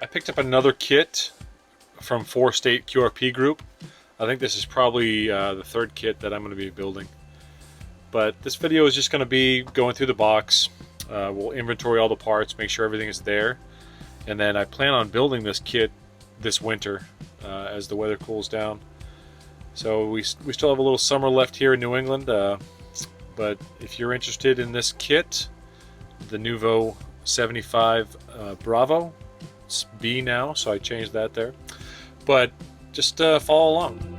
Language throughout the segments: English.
I picked up another kit from Four State QRP Group. I think this is probably the third kit that I'm going to be building. But this video is just going to be going through the box. We'll inventory all the parts, make sure everything is there. And then I plan on building this kit this winter as the weather cools down. So we still have a little summer left here in New England. But if you're interested in this kit, the Nouveau 75 Bravo, it's B now, so I changed that there. But just follow along.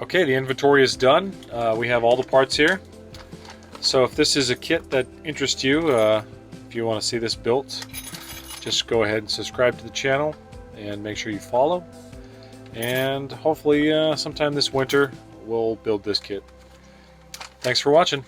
Okay, the inventory is done. We have all the parts here. So if this is a kit that interests you, if you want to see this built, just go ahead and subscribe to the channel and make sure you follow. And hopefully sometime this winter we'll build this kit. Thanks for watching.